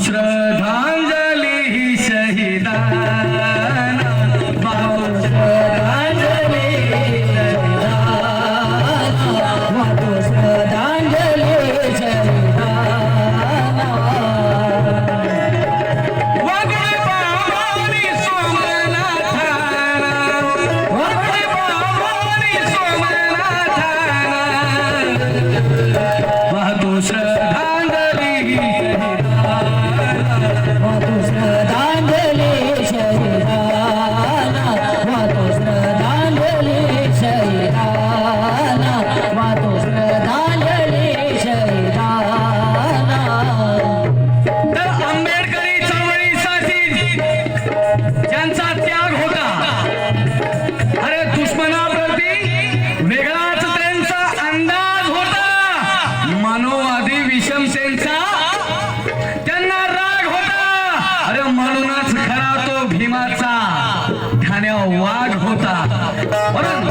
श्रद्धांजली ही शहीदांना वाहतो श्रद्धांजली वाहतो श्रद्धांजली शहीदांना वागळे पावानी सोमनाथाना वागळे पावानी सोमनाथाना वाहतो श्रद्धांजली ही वाहतो श्रद्धांजली शहीदांना वाहतो श्रद्धांजली शहीदांना वाहतो श्रद्धांजली शहीदांना तर आंबेडकरी चळवळीसाठी ज्यांचा त्याग होता, अरे दुश्मनाप्रती वेगळाच त्यांचा अंदाज होता, मानववादी विषमतेचा त्यांना राग होता, अरे म्हणूनच खरा तो भीमाचा ठाण्या वाघ होता. म्हणून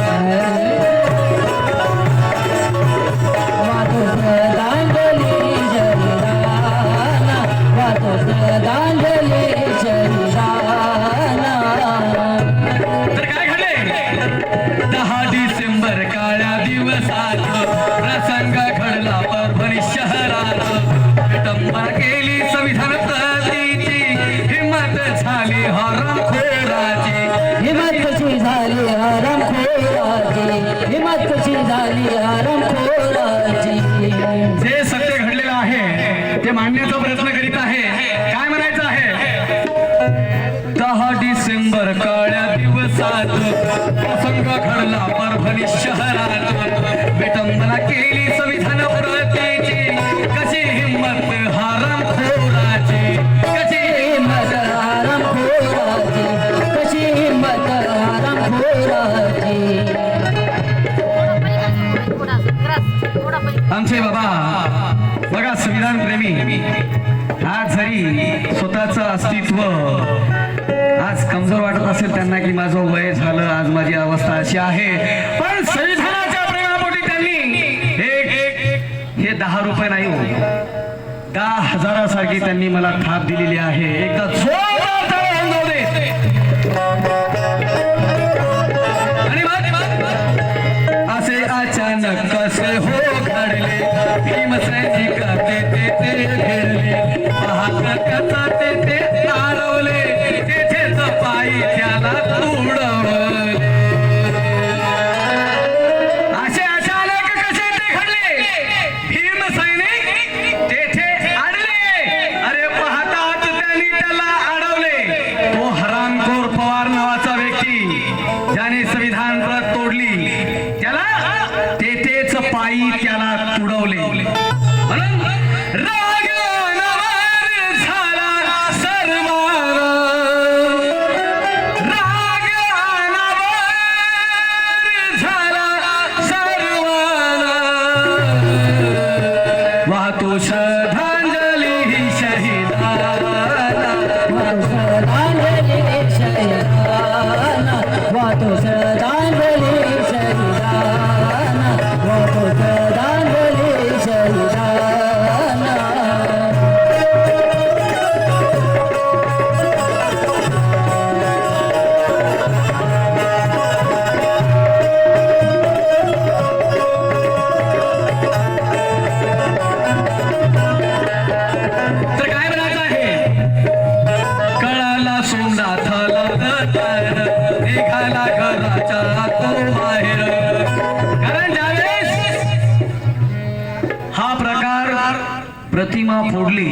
वाहतो श्रद्धांजली शहीदांना वाहतो श्रद्धांजली शहीदांना तर काय घडले 10 डिसेंबर काळ्या दिवसात प्रसंग घडला परभणी शहरात. विटंबना केली संविधान प्रतीची, हिम्मत झाली हरामखोराची. हिम्मत कशी झाली हरामखोराची हिम्मत कशी झाली हरामखोराची जे सत्य घडलेलं आहे ते मांडण्याचा प्रयत्न करीत आहे. काय म्हणायचं आहे 10 डिसेंबर काळ्या दिवसात प्रसंग घडला परभणी शहरात. विटंबना केली संविधान प्रतीची, कशी हिम्मत हरामखोराची. कशी हिम्मत हरामखोराची कशी हिम्मत हरामखोराची आमचे बाबा बघा संविधान प्रेमी आज जरी स्वतःचं अस्तित्व आज कमजोर वाटत असेल त्यांना की माझं वय झालं, आज माझी अवस्था अशी आहे, पण संविधानाच्या प्रेमापोटी त्यांनी हे 10 रुपये नाही हो 10,000 सारखी त्यांनी मला थाप दिलेली आहे. एकदा जोरदार टाळ्या वाजवू दे. आणि मग असे अचानक कसे हो घडले, भीमसैनिक ते घडले, पाहत कथा ते तारवले, तेथेच पायी त्याला तुडवले. असे अचानक कसे ते घडले, भीमसैनिक तेथे अडले, अरे पाहतात त्यांनी त्याला अडवले. तो हरामखोर पवार नावाचा व्यक्ती ज्याने संविधान प्रत तोडली, त्याला तेथेच पायी त्याला तुडवले. म्हणून राग अनावर झाला सर्वांना, राग अनावर झाला सर्वांना, वाहतो श्रद्धांजली ही शहीदांना. वाहतो श्रद्धांजली शहीदांना वाहतो श्रद्धांजली शहीदांना वाहतो श्रद्धांजली शहीदांना तर काय म्हणायचं आहे कळाला सोमनाथाला तर निघाला घराच्या तो बाहेर. कारण ज्यावेळेस हा प्रकार प्रतिमा फोडली,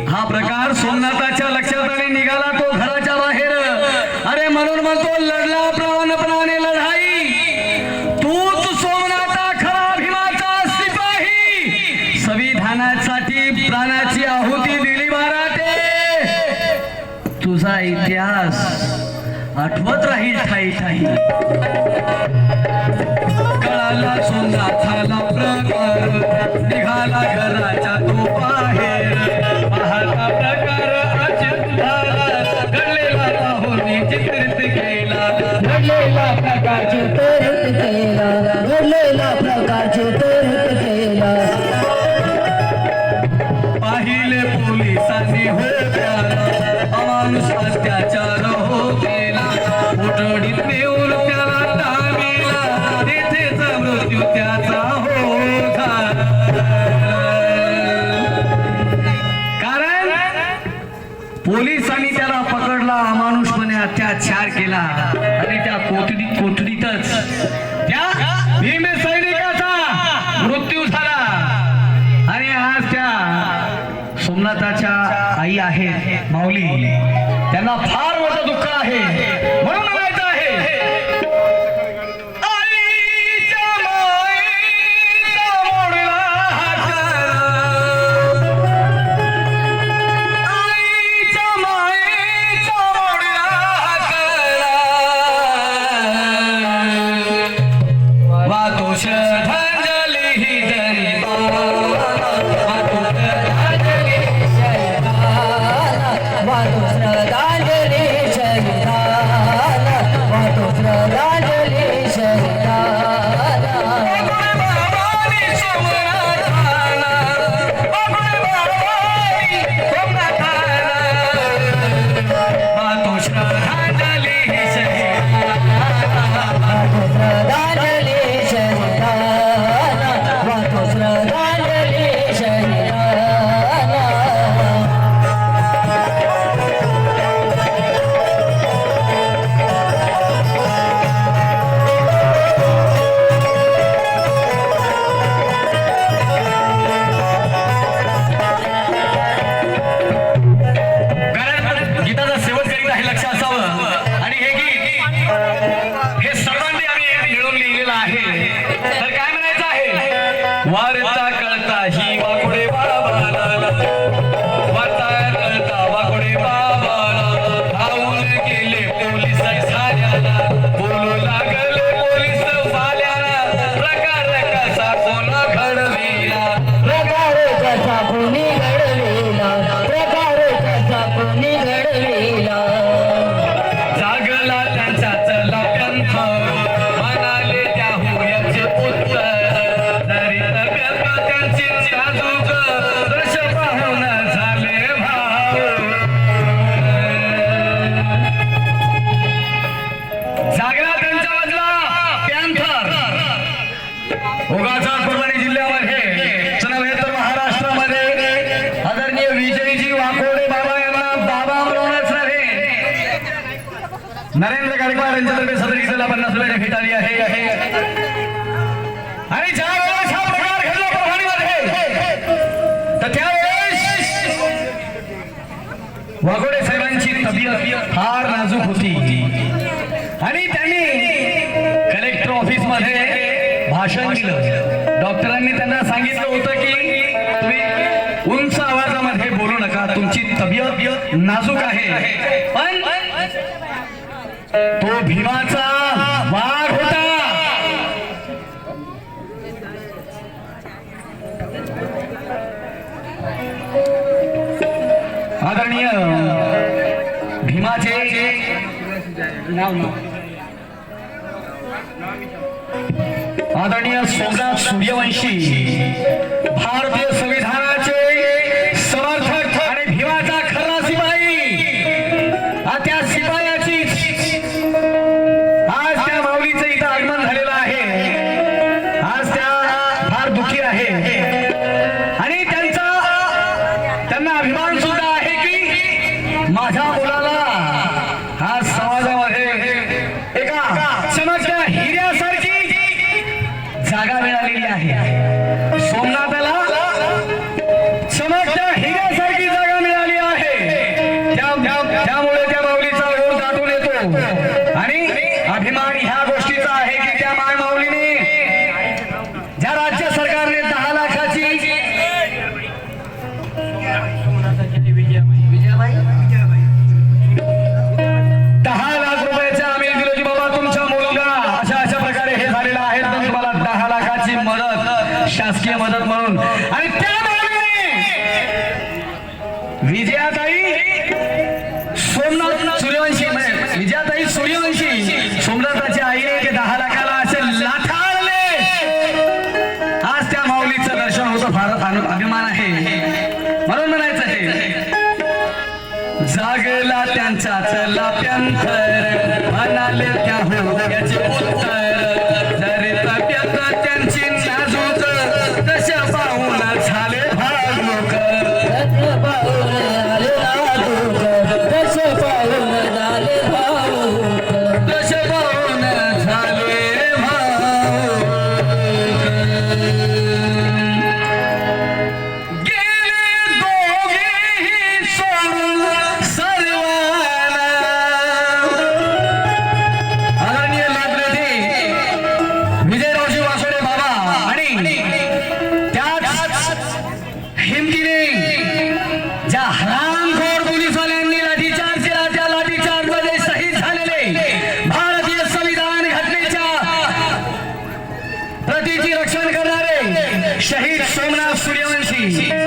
हा प्रकार सोमनाथाच्या लक्षात आले, निघाला तो घराच्या बाहेर. अरे म्हणून म्हणतो लढला प्राणपणाने लढाई, तूच सोमनाथा खरा भीमाचा सिपाही, संविधानासाठी प्राणाची आहुती दिली महाराटे. तुझा इतिहास आठवत राहील ठाई ठाई. कळाला सोमनाथाला प्रकार, निघाला घराच्या तो बाहेर, पाहता प्रकार अचूक झाला, घडलेला पाहुणे चित्रित केला, घडलेला प्रकार चित्रित केला घडलेला प्रकार चित्रित केला पाहिले पोलिसांनी हो पोलिसांनी त्याला पकडला, अमानुषपणे अत्याचार केला आणि त्या कोठडीतच त्या भीम सैनिकाचा मृत्यू झाला. आणि आज त्या सोमनाथाच्या आई आहेत माऊली, त्यांना फार मोठं दुःख आहे. म्हणून म्हणायचं आहे, आईच्या मायेचा मोडला हात, आईच्या मायेचा मोडला हात, वातो श्रद्धांजली ही जरी वातो श्रद्धांजली शरीराला, वातो श्रद्धांजली शरीराला. वातो श्रद्धांजली ही वातो श्रद्धांजली शरीराला, वातो श्रद्धांजली शरीराला. कारण गीताचा सेवन करीत आहे, लक्ष असावं. आणि हे गीत हे सर्वांनी आम्ही मिळून लिहिलेलं आहे. तर काय म्हणायचं आहे, वारता कळता ही वाकोडे बाबाला, वारता कळता वाकोडे बाबाला, धावून गेले पोलीस साऱ्याला, बोलू लागले पोलीस वाल्याला, प्रकार कसा कोणा घडविला, प्रकार कसा कोणी घडविला, प्रकार कसा कोणी घडविला. जागला त्यांचा चला पंथ, म्हणाले त्या होयाचे पुत्र, तरी तब्येत त्यांची नाजूक, दश पाहून झाले भाव. जागला त्यांचा मधला पॅन्थर, उगाचा परभणी जिल्ह्यामध्ये नव्हे तर महाराष्ट्रामध्ये आदरणीय विजयजी वाकोडे बाबा यांना बाबा म्हणूनच नव्हे, नरेंद्र गायकवाड यांच्यातर्फे सदर गीताला 50 रुपये भेट आली आहे. आणि ज्या वेळेस हा प्रकार घडला परभणीमध्ये, तर त्यावेळेस वाघोडे साहेबांची तब्येत फार नाजूक होती आणि त्यांनी कलेक्टर ऑफिस मध्ये भाषण दिलं. डॉक्टरांनी त्यांना सांगितलं होतं की तुम्ही उंच आवाजामध्ये बोलू नका, तुमची तब्येत नाजूक आहे. पण तो भीमाचा वाघ होता. आदरणीय भीमाचे नाव आदरणीय सोमनाथ सूर्यवंशी, भारतीय संविधानाचे समर्थक आणि भीमाचा खरा शिपाई, त्या शिपायाची आज त्या माऊलीचं इथं आगमन झालेलं आहे. आज त्या फार दुःखी आहे आणि त्यांना अभिमान सुद्धा आहे की माझ्या मुलाला हा समाजामध्ये एका चमकत्या हिऱ्यासारखी जागा मिळालेली आहे. सोमनाथाला चमकत्या हिऱ्यासारखी जागा मिळाली आहे. त्यामुळे त्या माऊलीचा ओढ दाटून येतो आणि अभिमान ह्या गोष्टीचा आहे की त्या माय माऊलीने ज्या राज्य सरकारने 10 लाखाची 10 लाख रुपयाच्या आम्ही दिलो की बाबा तुमचा मुलगा अशा प्रकारे हे झालेलं आहे, तर तुम्हाला 10 लाखाची मदत, शासकीय मदत म्हणून. आणि त्या माऊलीने विजयाताई सोमनाथ सूर्यवंशी, विजयाताई सूर्यवंशी सोमनाथाच्या आईने ते 10 लाखाला असे लाथाळले. आज त्या माऊलीचं दर्शन होतं, फार अभिमान आहे. म्हणून म्हणायचं हे, जागला त्यांचा चला प्यांथर, म्हणाले त्या होयाचे उत्तर, जरी तब्येत त्यांची नाजूक, तशा पाहून झाले भावूक, पाहून झाले नाजूक, हिमतीने ज्या हरामखोर पोलिसवाल्यांनी लाठीचार्ज केला त्या लाठीचार्ज मध्ये शहीद झालेले भारतीय संविधान घटनेच्या प्रतीची रक्षण करणारे शहीद सोमनाथ सूर्यवंशी